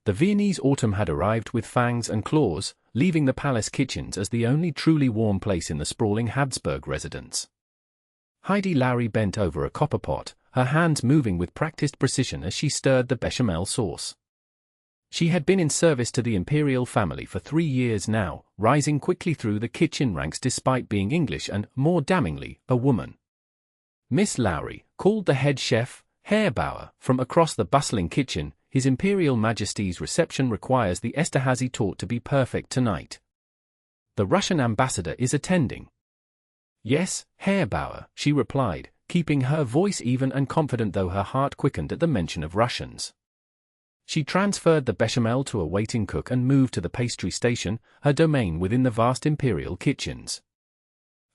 The Viennese autumn had arrived with fangs and claws, leaving the palace kitchens as the only truly warm place in the sprawling Habsburg residence. Heidi Lowry bent over a copper pot, her hands moving with practiced precision as she stirred the bechamel sauce. She had been in service to the imperial family for 3 years now, rising quickly through the kitchen ranks despite being English and, more damningly, a woman. Miss Lowry, called the head chef, Herr Bauer, from across the bustling kitchen, His Imperial Majesty's reception requires the Esterhazy taught to be perfect tonight. The Russian ambassador is attending. Yes, Herr Bauer, she replied, keeping her voice even and confident though her heart quickened at the mention of Russians. She transferred the bechamel to a waiting cook and moved to the pastry station, her domain within the vast imperial kitchens.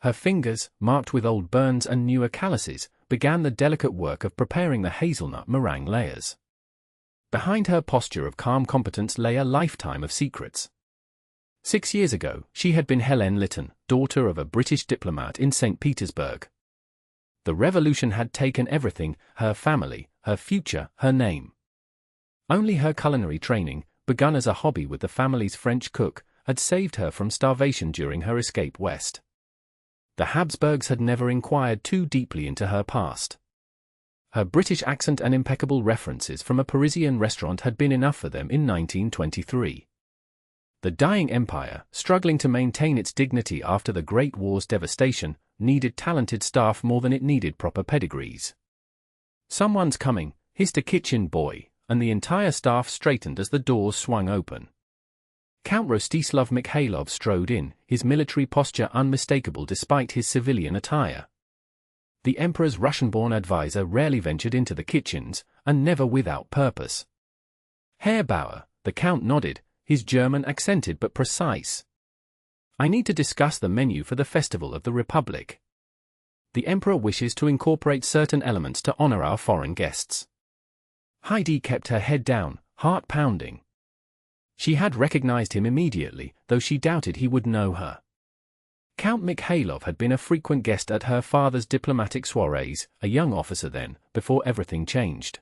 Her fingers, marked with old burns and newer calluses, began the delicate work of preparing the hazelnut meringue layers. Behind her posture of calm competence lay a lifetime of secrets. 6 years ago, she had been Helene Lytton, daughter of a British diplomat in St. Petersburg. The revolution had taken everything, her family, her future, her name. Only her culinary training, begun as a hobby with the family's French cook, had saved her from starvation during her escape west. The Habsburgs had never inquired too deeply into her past. Her British accent and impeccable references from a Parisian restaurant had been enough for them in 1923. The dying empire, struggling to maintain its dignity after the Great War's devastation, needed talented staff more than it needed proper pedigrees. "Someone's coming," hissed a kitchen boy, and the entire staff straightened as the doors swung open. Count Rostislav Mikhailov strode in, his military posture unmistakable despite his civilian attire. The emperor's Russian-born advisor rarely ventured into the kitchens, and never without purpose. "Herr Bauer," the count nodded, his German accented but precise. "I need to discuss the menu for the Festival of the Republic. The emperor wishes to incorporate certain elements to honor our foreign guests." Heidi kept her head down, heart pounding. She had recognized him immediately, though she doubted he would know her. Count Mikhailov had been a frequent guest at her father's diplomatic soirees, a young officer then, before everything changed.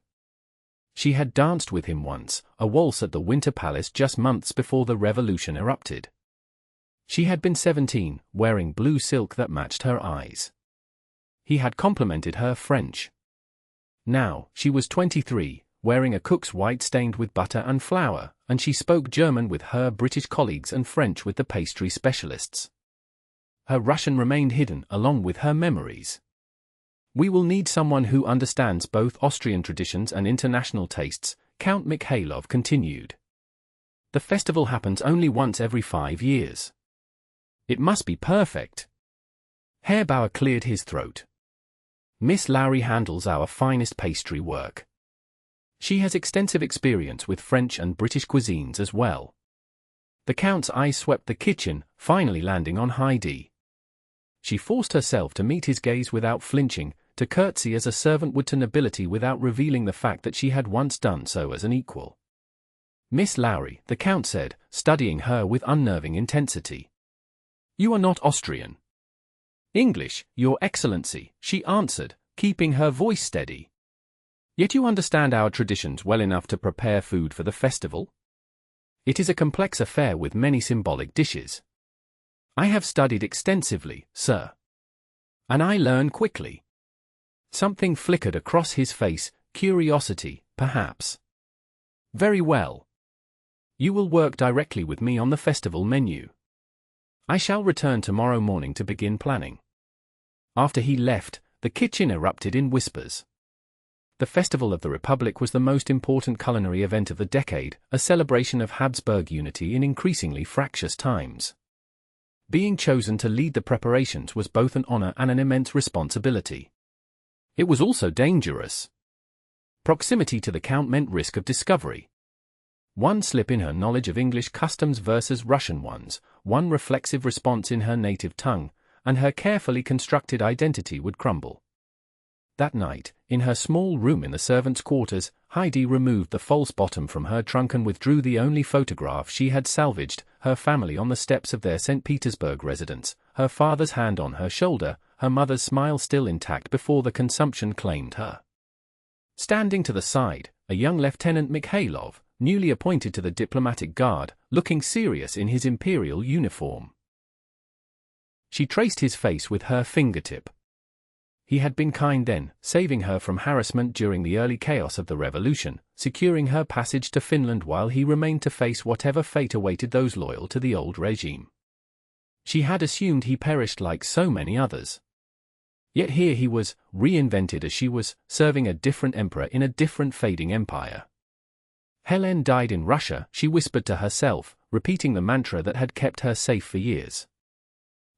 She had danced with him once, a waltz at the Winter Palace just months before the revolution erupted. She had been 17, wearing blue silk that matched her eyes. He had complimented her French. Now, she was 23, wearing a cook's white stained with butter and flour, and she spoke German with her British colleagues and French with the pastry specialists. Her Russian remained hidden along with her memories. "We will need someone who understands both Austrian traditions and international tastes," Count Mikhailov continued. "The festival happens only once every 5 years. It must be perfect." Herr Bauer cleared his throat. "Miss Lowry handles our finest pastry work. She has extensive experience with French and British cuisines as well." The count's eyes swept the kitchen, finally landing on Heidi. She forced herself to meet his gaze without flinching, to curtsy as a servant would to nobility without revealing the fact that she had once done so as an equal. "Miss Lowry," the count said, studying her with unnerving intensity. "You are not Austrian." "English, Your Excellency," she answered, keeping her voice steady. "Yet you understand our traditions well enough to prepare food for the festival? It is a complex affair with many symbolic dishes." "I have studied extensively, sir. And I learn quickly." Something flickered across his face, curiosity, perhaps. "Very well. You will work directly with me on the festival menu. I shall return tomorrow morning to begin planning." After he left, the kitchen erupted in whispers. The Festival of the Republic was the most important culinary event of the decade, a celebration of Habsburg unity in increasingly fractious times. Being chosen to lead the preparations was both an honor and an immense responsibility. It was also dangerous. Proximity to the count meant risk of discovery. One slip in her knowledge of English customs versus Russian ones, one reflexive response in her native tongue, and her carefully constructed identity would crumble. That night, in her small room in the servants' quarters, Heidi removed the false bottom from her trunk and withdrew the only photograph she had salvaged, her family on the steps of their St. Petersburg residence, her father's hand on her shoulder, her mother's smile still intact before the consumption claimed her. Standing to the side, a young Lieutenant Mikhailov, newly appointed to the diplomatic guard, looking serious in his imperial uniform. She traced his face with her fingertip. He had been kind then, saving her from harassment during the early chaos of the revolution, securing her passage to Finland while he remained to face whatever fate awaited those loyal to the old regime. She had assumed he perished like so many others. Yet here he was, reinvented as she was, serving a different emperor in a different fading empire. Helene died in Russia, she whispered to herself, repeating the mantra that had kept her safe for years.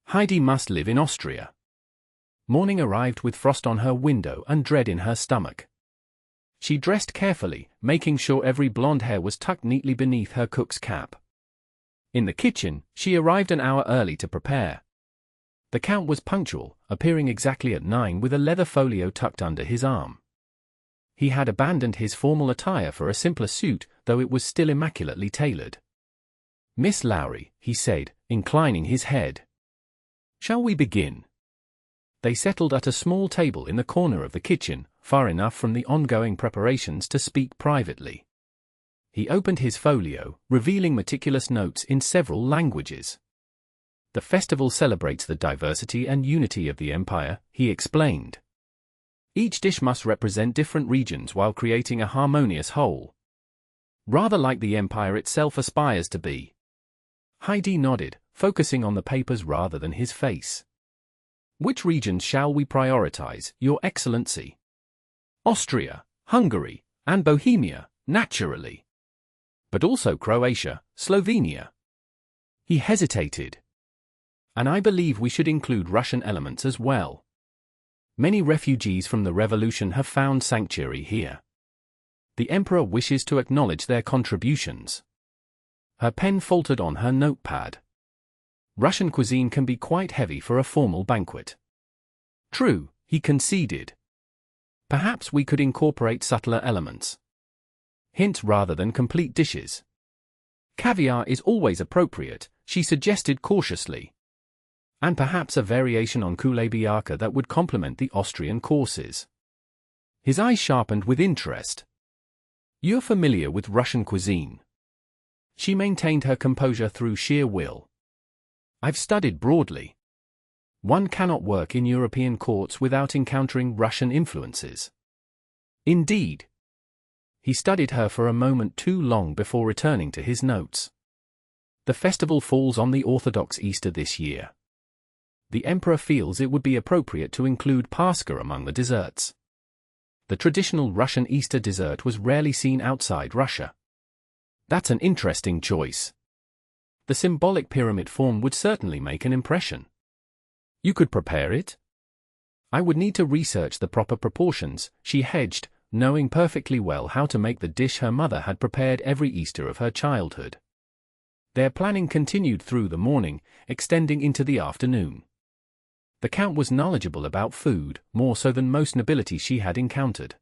Heidi must live in Austria. Morning arrived with frost on her window and dread in her stomach. She dressed carefully, making sure every blonde hair was tucked neatly beneath her cook's cap. In the kitchen, she arrived an hour early to prepare. The Count was punctual, appearing exactly at 9 with a leather folio tucked under his arm. He had abandoned his formal attire for a simpler suit, though it was still immaculately tailored. "Miss Lowry," he said, inclining his head. "Shall we begin?" They settled at a small table in the corner of the kitchen, far enough from the ongoing preparations to speak privately. He opened his folio, revealing meticulous notes in several languages. "The festival celebrates the diversity and unity of the empire," he explained. "Each dish must represent different regions while creating a harmonious whole. Rather like the empire itself aspires to be." Heidi nodded, focusing on the papers rather than his face. "Which regions shall we prioritize, Your Excellency?" "Austria, Hungary, and Bohemia, naturally. But also Croatia, Slovenia." He hesitated. "And I believe we should include Russian elements as well. Many refugees from the revolution have found sanctuary here. The Emperor wishes to acknowledge their contributions." Her pen faltered on her notepad. Russian cuisine can be quite heavy for a formal banquet. "True," he conceded. "Perhaps we could incorporate subtler elements. Hints rather than complete dishes." "Caviar is always appropriate," she suggested cautiously. "And perhaps a variation on kulebiaka that would complement the Austrian courses." His eyes sharpened with interest. "You're familiar with Russian cuisine?" She maintained her composure through sheer will. "I've studied broadly. One cannot work in European courts without encountering Russian influences." "Indeed." He studied her for a moment too long before returning to his notes. "The festival falls on the Orthodox Easter this year. The Emperor feels it would be appropriate to include Pascha among the desserts. The traditional Russian Easter dessert was rarely seen outside Russia." "That's an interesting choice. The symbolic pyramid form would certainly make an impression." "You could prepare it?" "I would need to research the proper proportions," she hedged, knowing perfectly well how to make the dish her mother had prepared every Easter of her childhood. Their planning continued through the morning, extending into the afternoon. The Count was knowledgeable about food, more so than most nobility she had encountered.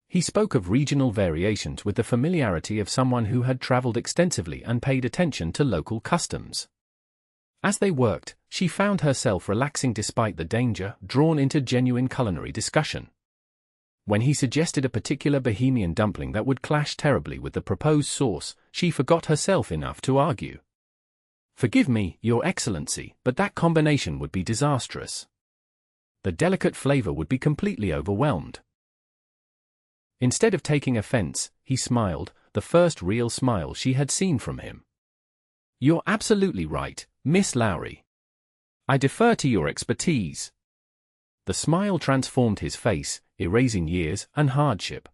He spoke of regional variations with the familiarity of someone who had traveled extensively and paid attention to local customs. As they worked, she found herself relaxing despite the danger, drawn into genuine culinary discussion. When he suggested a particular Bohemian dumpling that would clash terribly with the proposed sauce, she forgot herself enough to argue. "Forgive me, Your Excellency, but that combination would be disastrous. The delicate flavor would be completely overwhelmed." Instead of taking offense, he smiled, the first real smile she had seen from him. "You're absolutely right, Miss Lowry. I defer to your expertise." The smile transformed his face, erasing years and hardship.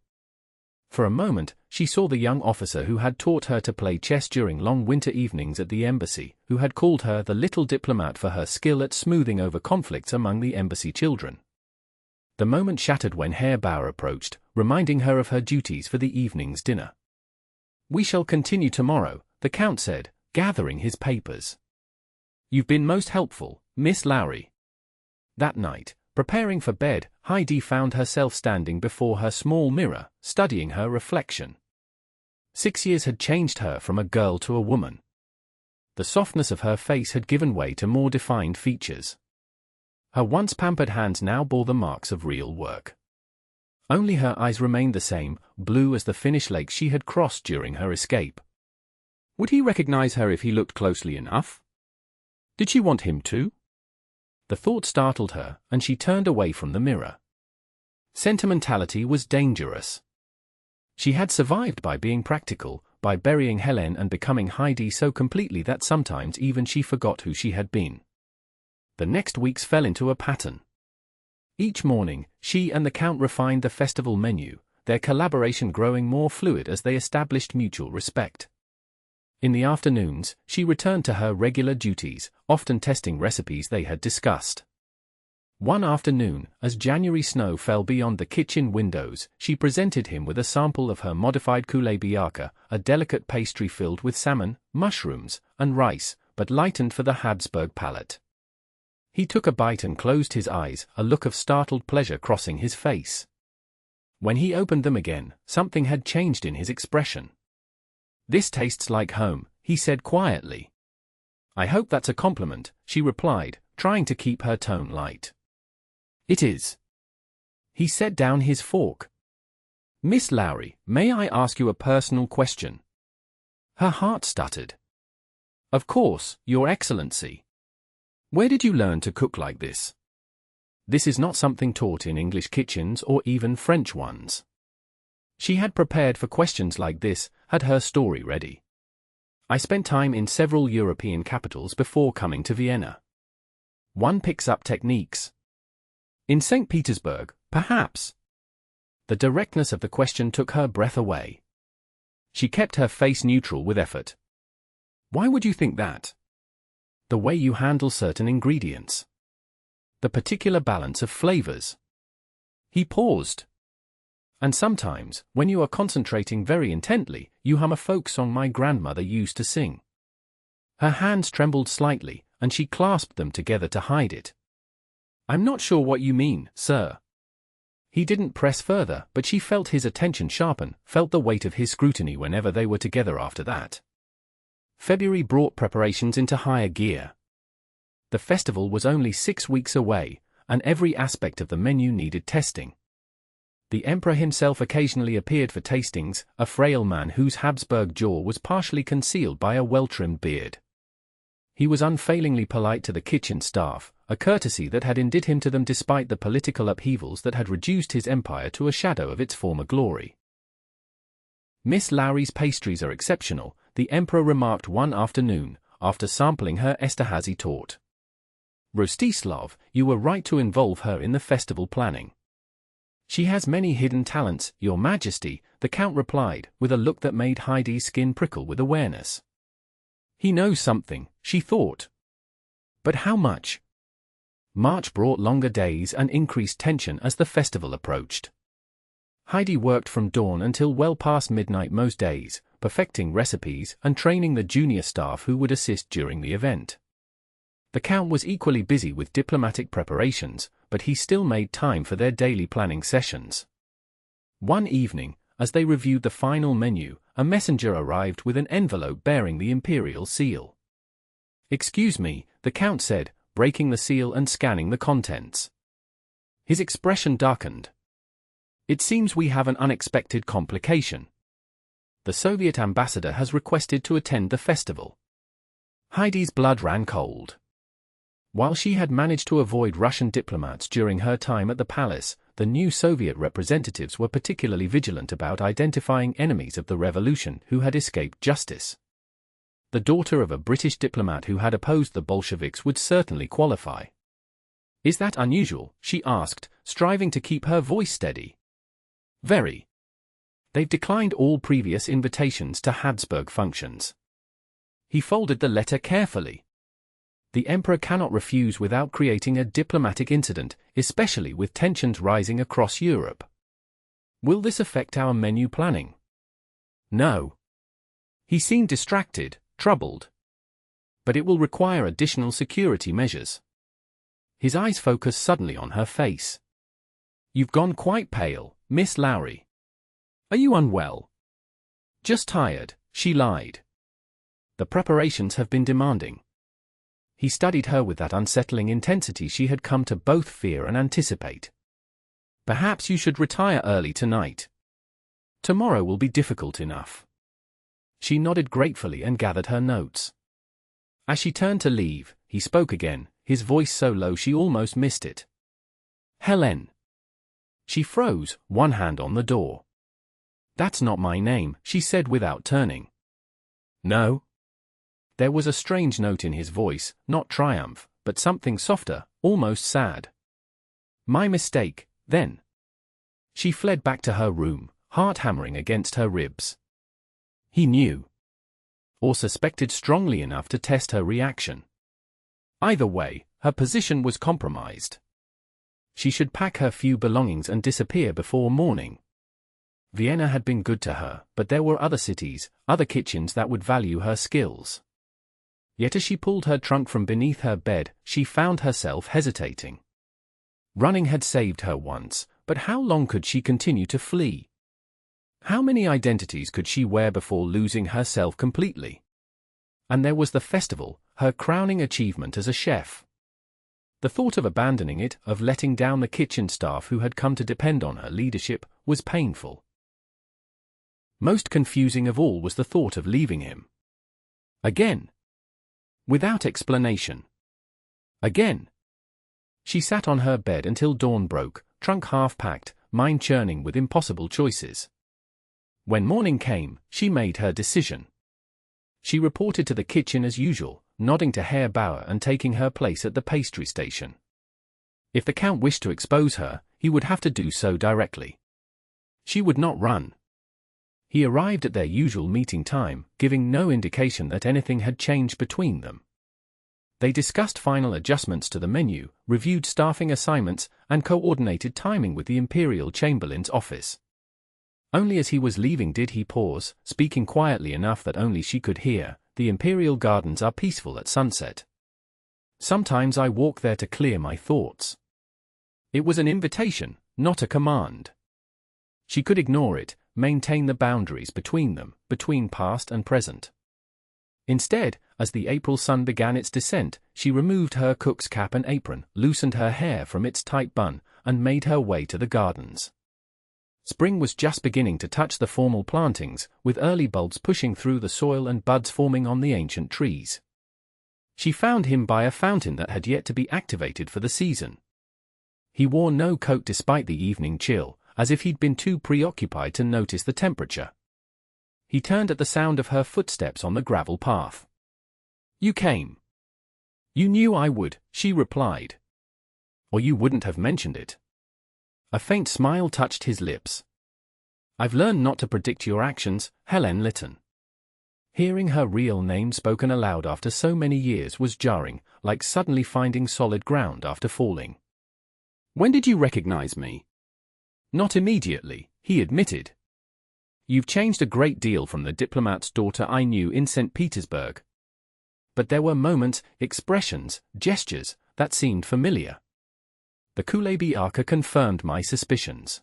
For a moment, she saw the young officer who had taught her to play chess during long winter evenings at the embassy, who had called her the little diplomat for her skill at smoothing over conflicts among the embassy children. The moment shattered when Herr Bauer approached, reminding her of her duties for the evening's dinner. "We shall continue tomorrow," the Count said, gathering his papers. "You've been most helpful, Miss Lowry." That night, preparing for bed, Heidi found herself standing before her small mirror, studying her reflection. 6 years had changed her from a girl to a woman. The softness of her face had given way to more defined features. Her once pampered hands now bore the marks of real work. Only her eyes remained the same, blue as the Finnish lake she had crossed during her escape. Would he recognize her if he looked closely enough? Did she want him to? The thought startled her, and she turned away from the mirror. Sentimentality was dangerous. She had survived by being practical, by burying Helene and becoming Heidi so completely that sometimes even she forgot who she had been. The next weeks fell into a pattern. Each morning, she and the Count refined the festival menu, their collaboration growing more fluid as they established mutual respect. In the afternoons, she returned to her regular duties, often testing recipes they had discussed. One afternoon, as January snow fell beyond the kitchen windows, she presented him with a sample of her modified kulebiaka, a delicate pastry filled with salmon, mushrooms, and rice, but lightened for the Habsburg palate. He took a bite and closed his eyes, a look of startled pleasure crossing his face. When he opened them again, something had changed in his expression. "This tastes like home," he said quietly. "I hope that's a compliment," she replied, trying to keep her tone light. "It is." He set down his fork. "Miss Lowry, may I ask you a personal question?" Her heart stuttered. "Of course, Your Excellency. Where did you learn to cook like this? This is not something taught in English kitchens or even French ones." She had prepared for questions like this, had her story ready. "I spent time in several European capitals before coming to Vienna. One picks up techniques. In St. Petersburg, perhaps." The directness of the question took her breath away. She kept her face neutral with effort. "Why would you think that?" "The way you handle certain ingredients. The particular balance of flavors." He paused. "And sometimes, when you are concentrating very intently, you hum a folk song my grandmother used to sing." Her hands trembled slightly, and she clasped them together to hide it. "I'm not sure what you mean, sir." He didn't press further, but she felt his attention sharpen, felt the weight of his scrutiny whenever they were together after that. February brought preparations into higher gear. The festival was only 6 weeks away, and every aspect of the menu needed testing. The emperor himself occasionally appeared for tastings, a frail man whose Habsburg jaw was partially concealed by a well-trimmed beard. He was unfailingly polite to the kitchen staff, a courtesy that had endeared him to them despite the political upheavals that had reduced his empire to a shadow of its former glory. "Miss Lowry's pastries are exceptional," the emperor remarked one afternoon, after sampling her Esterhazy tort. "Rostislav, you were right to involve her in the festival planning." "She has many hidden talents, Your Majesty," the Count replied, with a look that made Heidi's skin prickle with awareness. He knows something, she thought. But how much? March brought longer days and increased tension as the festival approached. Heidi worked from dawn until well past midnight most days, perfecting recipes and training the junior staff who would assist during the event. The Count was equally busy with diplomatic preparations, but he still made time for their daily planning sessions. One evening, as they reviewed the final menu, a messenger arrived with an envelope bearing the imperial seal. "Excuse me," the Count said, breaking the seal and scanning the contents. His expression darkened. "It seems we have an unexpected complication. The Soviet ambassador has requested to attend the festival." Heidi's blood ran cold. While she had managed to avoid Russian diplomats during her time at the palace, the new Soviet representatives were particularly vigilant about identifying enemies of the revolution who had escaped justice. The daughter of a British diplomat who had opposed the Bolsheviks would certainly qualify. "Is that unusual?" she asked, striving to keep her voice steady. "Very. They've declined all previous invitations to Habsburg functions." He folded the letter carefully. The emperor cannot refuse without creating a diplomatic incident, especially with tensions rising across Europe. "Will this affect our menu planning?" "No." He seemed distracted, troubled. "But it will require additional security measures." His eyes focused suddenly on her face. "You've gone quite pale, Miss Lowry. Are you unwell?" "Just tired," she lied. "The preparations have been demanding." He studied her with that unsettling intensity she had come to both fear and anticipate. Perhaps you should retire early tonight. Tomorrow will be difficult enough. She nodded gratefully and gathered her notes. As she turned to leave, he spoke again, his voice so low she almost missed it. Helene. She froze, one hand on the door. That's not my name, she said without turning. No? There was a strange note in his voice, not triumph, but something softer, almost sad. My mistake, then. She fled back to her room, heart hammering against her ribs. He knew. Or suspected strongly enough to test her reaction. Either way, her position was compromised. She should pack her few belongings and disappear before morning. Vienna had been good to her, but there were other cities, other kitchens that would value her skills. Yet as she pulled her trunk from beneath her bed, she found herself hesitating. Running had saved her once, but how long could she continue to flee? How many identities could she wear before losing herself completely? And there was the festival, her crowning achievement as a chef. The thought of abandoning it, of letting down the kitchen staff who had come to depend on her leadership, was painful. Most confusing of all was the thought of leaving him. Again. Without explanation. Again. She sat on her bed until dawn broke, trunk half-packed, mind churning with impossible choices. When morning came, she made her decision. She reported to the kitchen as usual, nodding to Herr Bauer and taking her place at the pastry station. If the Count wished to expose her, he would have to do so directly. She would not run. He arrived at their usual meeting time, giving no indication that anything had changed between them. They discussed final adjustments to the menu, reviewed staffing assignments, and coordinated timing with the Imperial Chamberlain's office. Only as he was leaving did he pause, speaking quietly enough that only she could hear. The Imperial Gardens are peaceful at sunset. Sometimes I walk there to clear my thoughts. It was an invitation, not a command. She could ignore it, maintain the boundaries between them, between past and present. Instead, as the April sun began its descent, she removed her cook's cap and apron, loosened her hair from its tight bun, and made her way to the gardens. Spring was just beginning to touch the formal plantings, with early bulbs pushing through the soil and buds forming on the ancient trees. She found him by a fountain that had yet to be activated for the season. He wore no coat despite the evening chill, as if he'd been too preoccupied to notice the temperature. He turned at the sound of her footsteps on the gravel path. You came. You knew I would, she replied. Or you wouldn't have mentioned it. A faint smile touched his lips. I've learned not to predict your actions, Helene Lytton. Hearing her real name spoken aloud after so many years was jarring, like suddenly finding solid ground after falling. When did you recognize me? Not immediately, he admitted. You've changed a great deal from the diplomat's daughter I knew in St. Petersburg. But there were moments, expressions, gestures, that seemed familiar. The Kulebiaka confirmed my suspicions.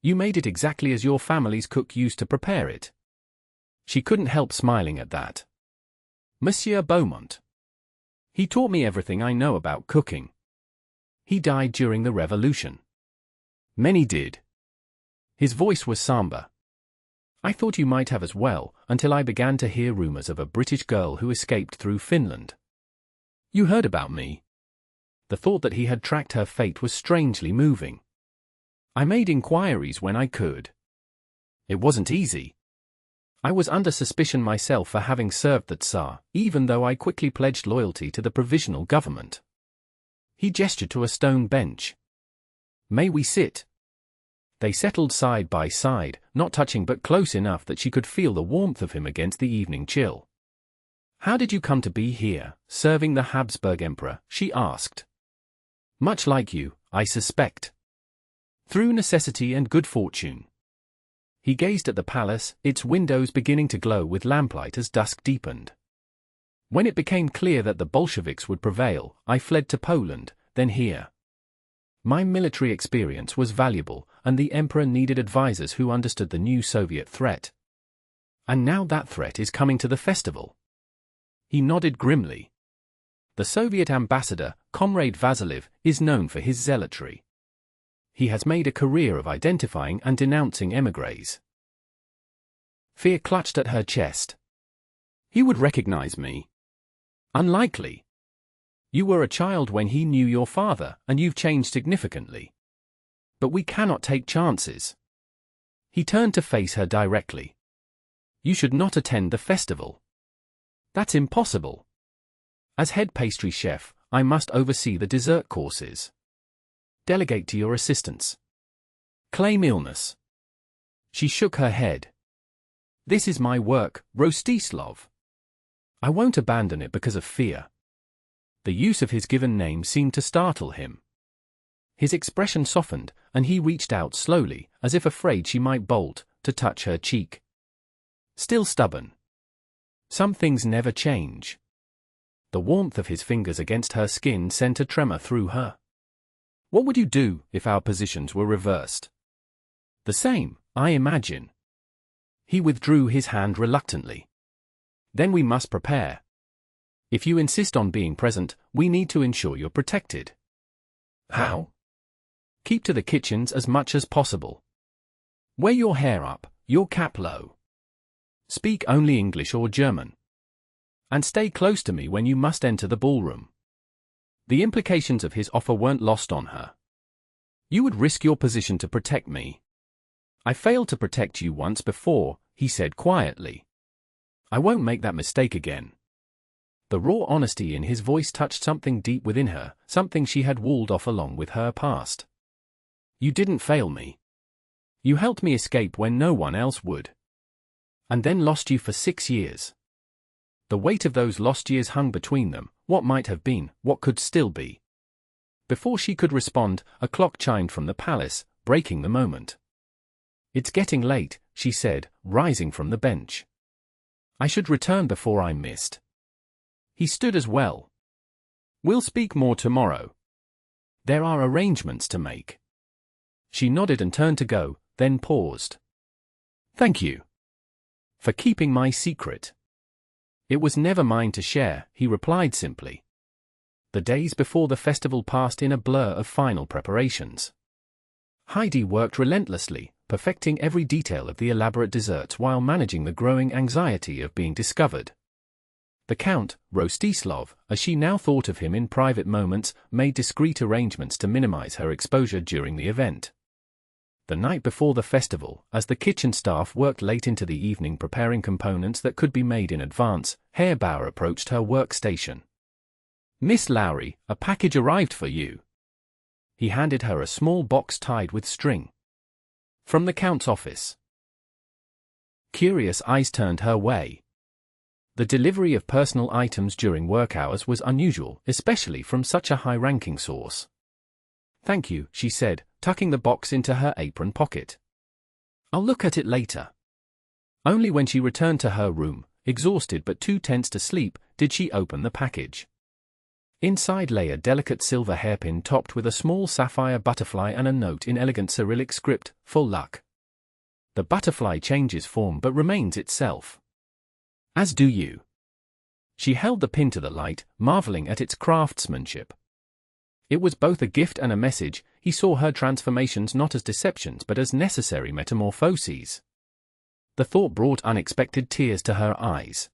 You made it exactly as your family's cook used to prepare it. She couldn't help smiling at that. Monsieur Beaumont. He taught me everything I know about cooking. He died during the revolution. Many did. His voice was somber. I thought you might have as well, until I began to hear rumors of a British girl who escaped through Finland. You heard about me. The thought that he had tracked her fate was strangely moving. I made inquiries when I could. It wasn't easy. I was under suspicion myself for having served the Tsar, even though I quickly pledged loyalty to the provisional government. He gestured to a stone bench. May we sit? They settled side by side, not touching but close enough that she could feel the warmth of him against the evening chill. How did you come to be here, serving the Habsburg Emperor? She asked. Much like you, I suspect. Through necessity and good fortune. He gazed at the palace, its windows beginning to glow with lamplight as dusk deepened. When it became clear that the Bolsheviks would prevail, I fled to Poland, then here. My military experience was valuable, and the Emperor needed advisors who understood the new Soviet threat. And now that threat is coming to the festival. He nodded grimly. The Soviet ambassador, Comrade Vasilev, is known for his zealotry. he has made a career of identifying and denouncing émigrés. Fear clutched at her chest. He would recognize me. Unlikely. You were a child when he knew your father, and you've changed significantly. But we cannot take chances. He turned to face her directly. You should not attend the festival. That's impossible. As head pastry chef, I must oversee the dessert courses. Delegate to your assistants. Claim illness. She shook her head. This is my work, Rostislav. I won't abandon it because of fear. The use of his given name seemed to startle him. His expression softened, and he reached out slowly, as if afraid she might bolt, to touch her cheek. Still stubborn. Some things never change. The warmth of his fingers against her skin sent a tremor through her. What would you do if our positions were reversed? The same, I imagine. He withdrew his hand reluctantly. Then we must prepare. If you insist on being present, we need to ensure you're protected. How? Keep to the kitchens as much as possible. Wear your hair up, your cap low. Speak only English or German. And stay close to me when you must enter the ballroom. The implications of his offer weren't lost on her. You would risk your position to protect me. I failed to protect you once before, he said quietly. I won't make that mistake again. The raw honesty in his voice touched something deep within her, something she had walled off along with her past. You didn't fail me. You helped me escape when no one else would. And then lost you for 6 years. The weight of those lost years hung between them, what might have been, what could still be. Before she could respond, a clock chimed from the palace, breaking the moment. It's getting late, she said, rising from the bench. I should return before I'm missed. He stood as well. We'll speak more tomorrow. There are arrangements to make. She nodded and turned to go, then paused. Thank you. For keeping my secret. It was never mine to share, he replied simply. The days before the festival passed in a blur of final preparations. Heidi worked relentlessly, perfecting every detail of the elaborate desserts while managing the growing anxiety of being discovered. The Count, Rostislav, as she now thought of him in private moments, made discreet arrangements to minimize her exposure during the event. The night before the festival, as the kitchen staff worked late into the evening preparing components that could be made in advance, Herr Bauer approached her workstation. Miss Lowry, a package arrived for you. He handed her a small box tied with string. From the Count's office. Curious eyes turned her way. The delivery of personal items during work hours was unusual, especially from such a high-ranking source. Thank you, she said, tucking the box into her apron pocket. I'll look at it later. Only when she returned to her room, exhausted but too tense to sleep, did she open the package. Inside lay a delicate silver hairpin topped with a small sapphire butterfly and a note in elegant Cyrillic script, full luck. The butterfly changes form but remains itself. As do you. She held the pin to the light, marveling at its craftsmanship. It was both a gift and a message. He saw her transformations not as deceptions but as necessary metamorphoses. The thought brought unexpected tears to her eyes.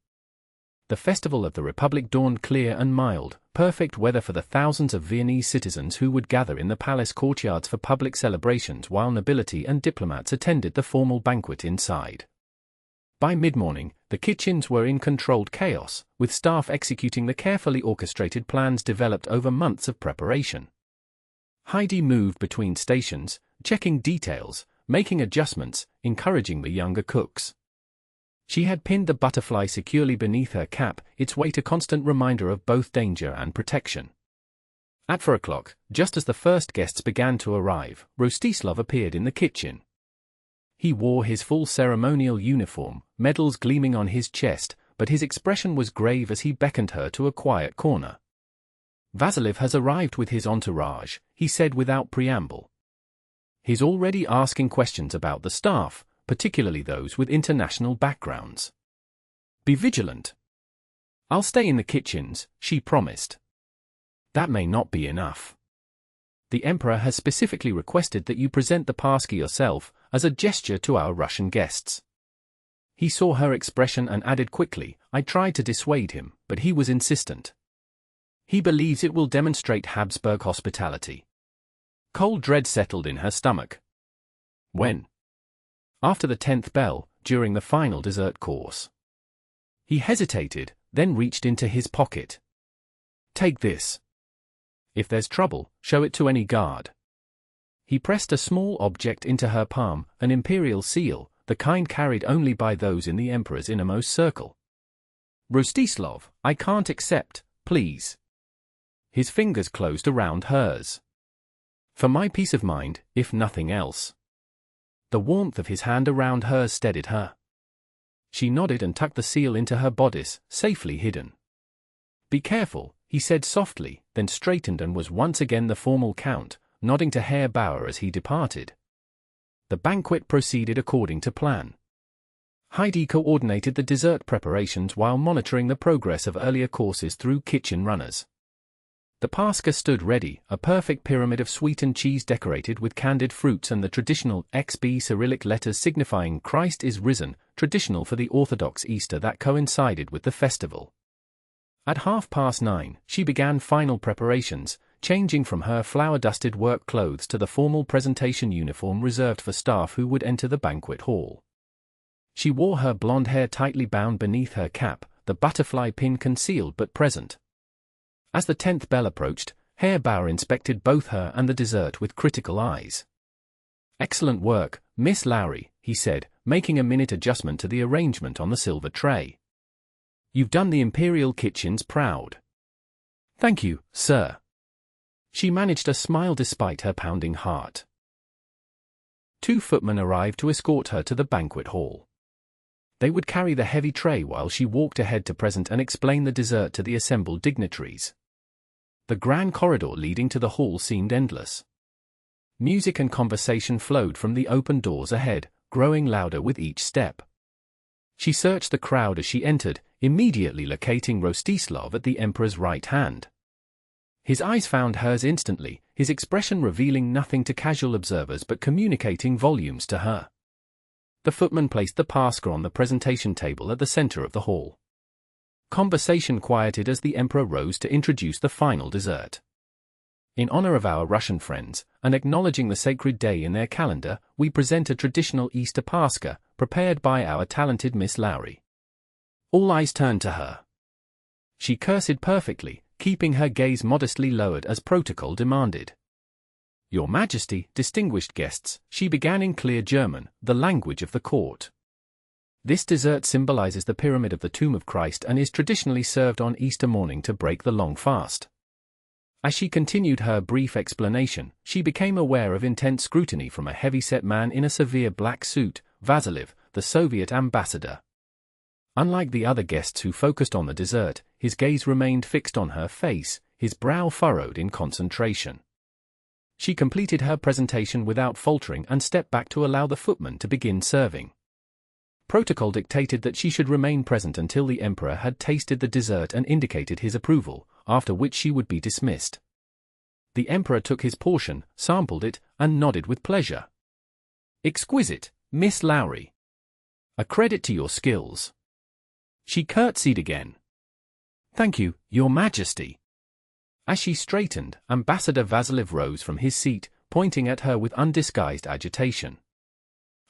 The Festival of the Republic dawned clear and mild, perfect weather for the thousands of Viennese citizens who would gather in the palace courtyards for public celebrations while nobility and diplomats attended the formal banquet inside. By mid-morning, the kitchens were in controlled chaos, with staff executing the carefully orchestrated plans developed over months of preparation. Heidi moved between stations, checking details, making adjustments, encouraging the younger cooks. She had pinned the butterfly securely beneath her cap, its weight a constant reminder of both danger and protection. At 4 o'clock, just as the first guests began to arrive, Rostislav appeared in the kitchen. He wore his full ceremonial uniform, medals gleaming on his chest, but his expression was grave as he beckoned her to a quiet corner. Vasilev has arrived with his entourage, he said without preamble. He's already asking questions about the staff, particularly those with international backgrounds. Be vigilant. I'll stay in the kitchens, she promised. That may not be enough. The Emperor has specifically requested that you present the pasky yourself, as a gesture to our Russian guests. He saw her expression and added quickly, I tried to dissuade him, but he was insistent. He believes it will demonstrate Habsburg hospitality. Cold dread settled in her stomach. When? After the 10th bell, during the final dessert course. He hesitated, then reached into his pocket. Take this. If there's trouble, show it to any guard. He pressed a small object into her palm, an imperial seal, the kind carried only by those in the emperor's innermost circle. Rostislav, I can't accept, please. His fingers closed around hers. For my peace of mind, if nothing else. The warmth of his hand around hers steadied her. She nodded and tucked the seal into her bodice, safely hidden. Be careful, he said softly, then straightened and was once again the formal count, nodding to Herr Bauer as he departed. The banquet proceeded according to plan. Heidi coordinated the dessert preparations while monitoring the progress of earlier courses through kitchen runners. The pascha stood ready, a perfect pyramid of sweetened cheese decorated with candied fruits and the traditional XB Cyrillic letters signifying Christ is risen, traditional for the Orthodox Easter that coincided with the festival. At 9:30, she began final preparations, changing from her flour-dusted work clothes to the formal presentation uniform reserved for staff who would enter the banquet hall. She wore her blonde hair tightly bound beneath her cap, the butterfly pin concealed but present. As the 10th bell approached, Herr Bauer inspected both her and the dessert with critical eyes. Excellent work, Miss Lowry, he said, making a minute adjustment to the arrangement on the silver tray. You've done the imperial kitchens proud. Thank you, sir. She managed a smile despite her pounding heart. 2 footmen arrived to escort her to the banquet hall. They would carry the heavy tray while she walked ahead to present and explain the dessert to the assembled dignitaries. The grand corridor leading to the hall seemed endless. Music and conversation flowed from the open doors ahead, growing louder with each step. She searched the crowd as she entered, immediately locating Rostislav at the emperor's right hand. His eyes found hers instantly, his expression revealing nothing to casual observers but communicating volumes to her. The footman placed the pascha on the presentation table at the center of the hall. Conversation quieted as the emperor rose to introduce the final dessert. In honor of our Russian friends, and acknowledging the sacred day in their calendar, we present a traditional Easter pascha, prepared by our talented Miss Lowry. All eyes turned to her. She cursed perfectly, keeping her gaze modestly lowered as protocol demanded. Your Majesty, distinguished guests, she began in clear German, the language of the court. This dessert symbolizes the pyramid of the tomb of Christ and is traditionally served on Easter morning to break the long fast. As she continued her brief explanation, she became aware of intense scrutiny from a heavy-set man in a severe black suit, Vasilev, the Soviet ambassador. Unlike the other guests who focused on the dessert, his gaze remained fixed on her face, his brow furrowed in concentration. She completed her presentation without faltering and stepped back to allow the footman to begin serving. Protocol dictated that she should remain present until the emperor had tasted the dessert and indicated his approval, after which she would be dismissed. The emperor took his portion, sampled it, and nodded with pleasure. Exquisite, Miss Lowry. A credit to your skills. She curtsied again. Thank you, Your Majesty. As she straightened, Ambassador Vasilev rose from his seat, pointing at her with undisguised agitation.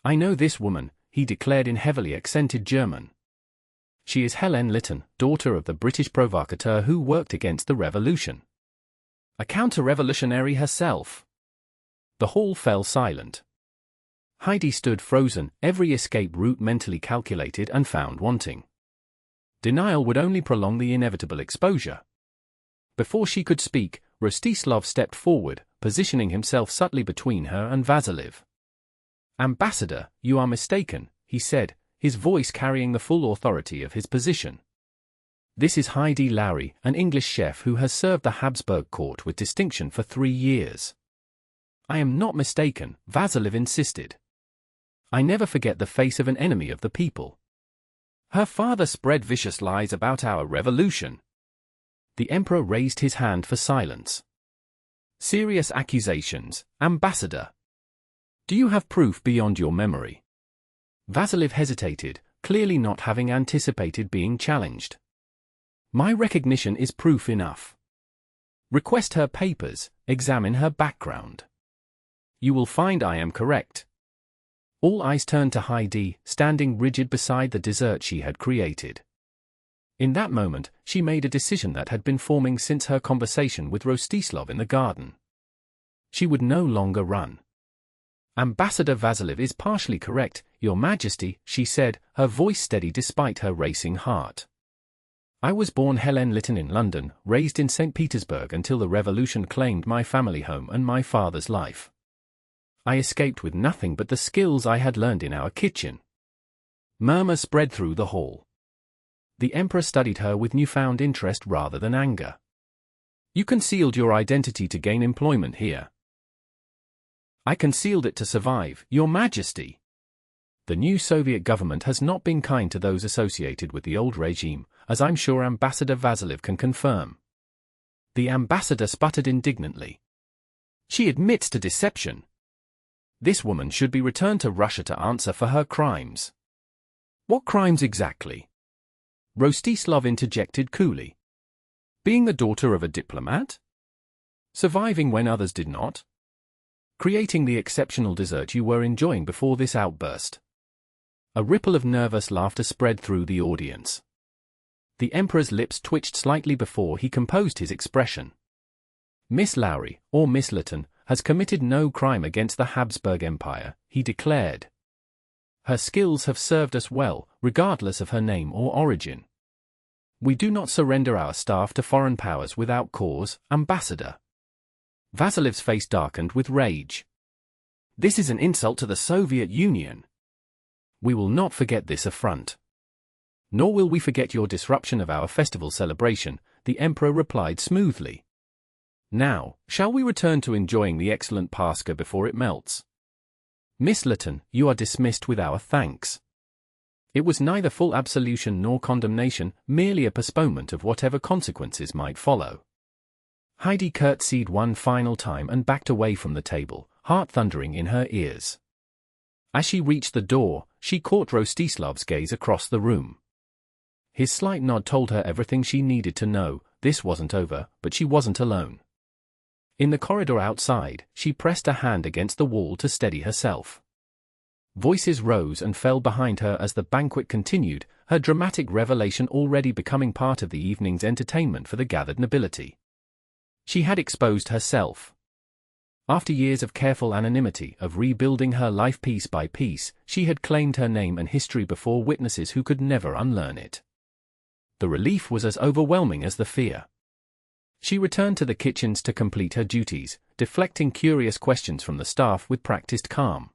I know this woman, he declared in heavily accented German. She is Helene Lytton, daughter of the British provocateur who worked against the revolution. A counter-revolutionary herself. The hall fell silent. Heidi stood frozen, every escape route mentally calculated and found wanting. Denial would only prolong the inevitable exposure. Before she could speak, Rostislav stepped forward, positioning himself subtly between her and Vasilev. Ambassador, you are mistaken, he said, his voice carrying the full authority of his position. This is Heidi Lowry, an English chef who has served the Habsburg court with distinction for 3 years. I am not mistaken, Vasilev insisted. I never forget the face of an enemy of the people. Her father spread vicious lies about our revolution. The emperor raised his hand for silence. Serious accusations, Ambassador. Do you have proof beyond your memory? Vasilev hesitated, clearly not having anticipated being challenged. My recognition is proof enough. Request her papers, examine her background. You will find I am correct. All eyes turned to Heidi, standing rigid beside the dessert she had created. In that moment, she made a decision that had been forming since her conversation with Rostislav in the garden. She would no longer run. Ambassador Vasilev is partially correct, Your Majesty, she said, her voice steady despite her racing heart. I was born Helene Lytton in London, raised in St. Petersburg until the revolution claimed my family home and my father's life. I escaped with nothing but the skills I had learned in our kitchen. Murmur spread through the hall. The Emperor studied her with newfound interest rather than anger. You concealed your identity to gain employment here. I concealed it to survive, Your Majesty. The new Soviet government has not been kind to those associated with the old regime, as I'm sure Ambassador Vasilev can confirm. The ambassador sputtered indignantly. She admits to deception. This woman should be returned to Russia to answer for her crimes. What crimes exactly? Rostislav interjected coolly. Being the daughter of a diplomat? Surviving when others did not? Creating the exceptional dessert you were enjoying before this outburst? A ripple of nervous laughter spread through the audience. The Emperor's lips twitched slightly before he composed his expression. Miss Lowry, or Miss Lytton, has committed no crime against the Habsburg Empire, he declared. Her skills have served us well, regardless of her name or origin. We do not surrender our staff to foreign powers without cause, Ambassador. Vasilev's face darkened with rage. This is an insult to the Soviet Union. We will not forget this affront. Nor will we forget your disruption of our festival celebration, the Emperor replied smoothly. Now, shall we return to enjoying the excellent Pascha before it melts? Miss Lytton, you are dismissed with our thanks. It was neither full absolution nor condemnation, merely a postponement of whatever consequences might follow. Heidi curtsied one final time and backed away from the table, heart thundering in her ears. As she reached the door, she caught Rostislav's gaze across the room. His slight nod told her everything she needed to know. This wasn't over, but she wasn't alone. In the corridor outside, she pressed a hand against the wall to steady herself. Voices rose and fell behind her as the banquet continued, her dramatic revelation already becoming part of the evening's entertainment for the gathered nobility. She had exposed herself. After years of careful anonymity, of rebuilding her life piece by piece, she had claimed her name and history before witnesses who could never unlearn it. The relief was as overwhelming as the fear. She returned to the kitchens to complete her duties, deflecting curious questions from the staff with practiced calm.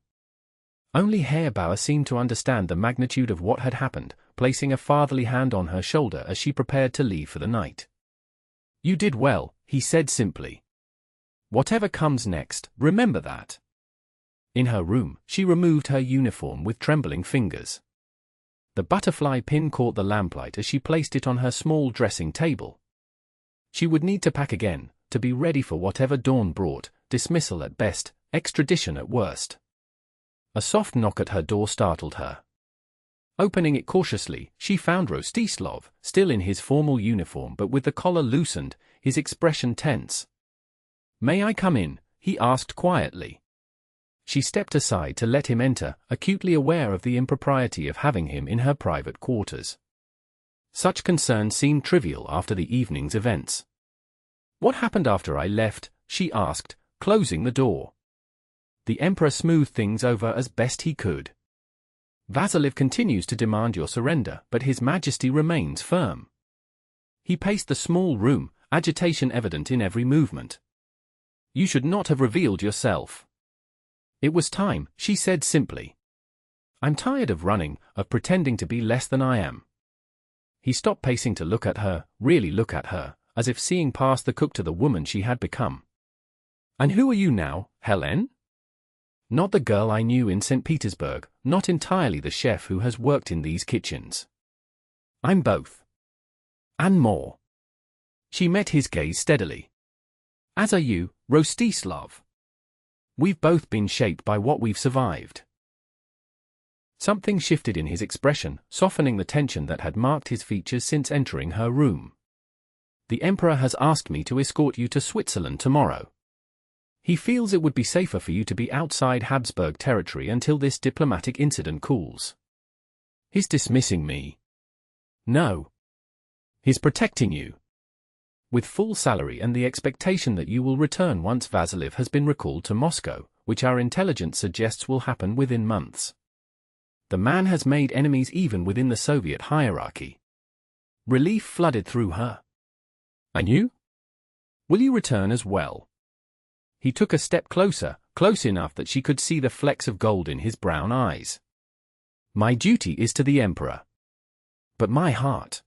Only Herr Bauer seemed to understand the magnitude of what had happened, placing a fatherly hand on her shoulder as she prepared to leave for the night. You did well, he said simply. Whatever comes next, remember that. In her room, she removed her uniform with trembling fingers. The butterfly pin caught the lamplight as she placed it on her small dressing table. She would need to pack again, to be ready for whatever dawn brought, dismissal at best, extradition at worst. A soft knock at her door startled her. Opening it cautiously, she found Rostislav, still in his formal uniform but with the collar loosened, his expression tense. May I come in? He asked quietly. She stepped aside to let him enter, acutely aware of the impropriety of having him in her private quarters. Such concern seemed trivial after the evening's events. What happened after I left? She asked, closing the door. The Emperor smoothed things over as best he could. Vasilev continues to demand your surrender, but His Majesty remains firm. He paced the small room, agitation evident in every movement. You should not have revealed yourself. It was time, she said simply. I'm tired of running, of pretending to be less than I am. He stopped pacing to look at her, really look at her, as if seeing past the cook to the woman she had become. And who are you now, Helene? Not the girl I knew in St. Petersburg, not entirely the chef who has worked in these kitchens. I'm both. And more. She met his gaze steadily. As are you, Rostislav. We've both been shaped by what we've survived. Something shifted in his expression, softening the tension that had marked his features since entering her room. The Emperor has asked me to escort you to Switzerland tomorrow. He feels it would be safer for you to be outside Habsburg territory until this diplomatic incident cools. He's dismissing me. No. He's protecting you. With full salary and the expectation that you will return once Vasiliv has been recalled to Moscow, which our intelligence suggests will happen within months. The man has made enemies even within the Soviet hierarchy. Relief flooded through her. And you? Will you return as well? He took a step closer, close enough that she could see the flecks of gold in his brown eyes. My duty is to the Emperor. But my heart.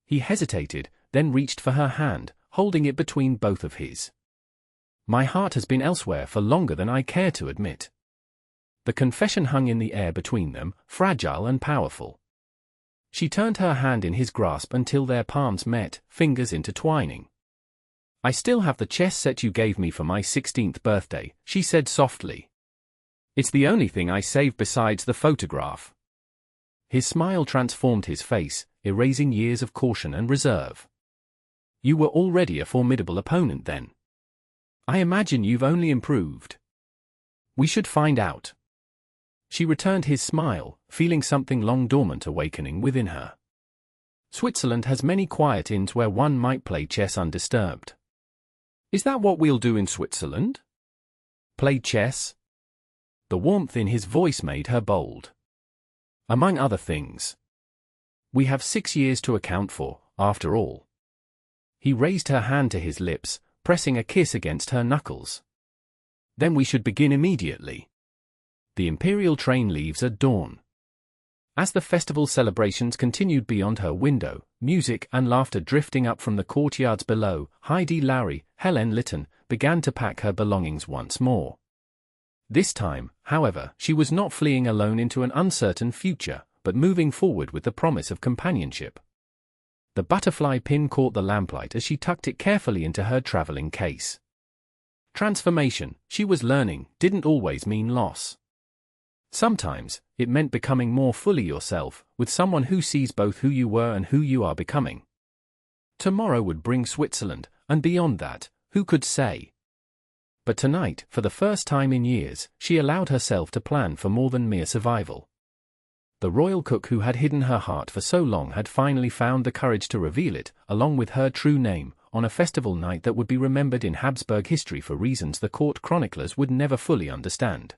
He hesitated, then reached for her hand, holding it between both of his. My heart has been elsewhere for longer than I care to admit. The confession hung in the air between them, fragile and powerful. She turned her hand in his grasp until their palms met, fingers intertwining. I still have the chess set you gave me for my 16th birthday, she said softly. It's the only thing I saved besides the photograph. His smile transformed his face, erasing years of caution and reserve. You were already a formidable opponent then. I imagine you've only improved. We should find out. She returned his smile, feeling something long dormant awakening within her. Switzerland has many quiet inns where one might play chess undisturbed. Is that what we'll do in Switzerland? Play chess? The warmth in his voice made her bold. Among other things. We have 6 years to account for, after all. He raised her hand to his lips, pressing a kiss against her knuckles. Then we should begin immediately. The imperial train leaves at dawn. As the festival celebrations continued beyond her window, music and laughter drifting up from the courtyards below, Heidi Lowry, Helene Lytton, began to pack her belongings once more. This time, however, she was not fleeing alone into an uncertain future, but moving forward with the promise of companionship. The butterfly pin caught the lamplight as she tucked it carefully into her traveling case. Transformation, she was learning, didn't always mean loss. Sometimes, it meant becoming more fully yourself, with someone who sees both who you were and who you are becoming. Tomorrow would bring Switzerland, and beyond that, who could say? But tonight, for the first time in years, she allowed herself to plan for more than mere survival. The royal cook who had hidden her heart for so long had finally found the courage to reveal it, along with her true name, on a festival night that would be remembered in Habsburg history for reasons the court chroniclers would never fully understand.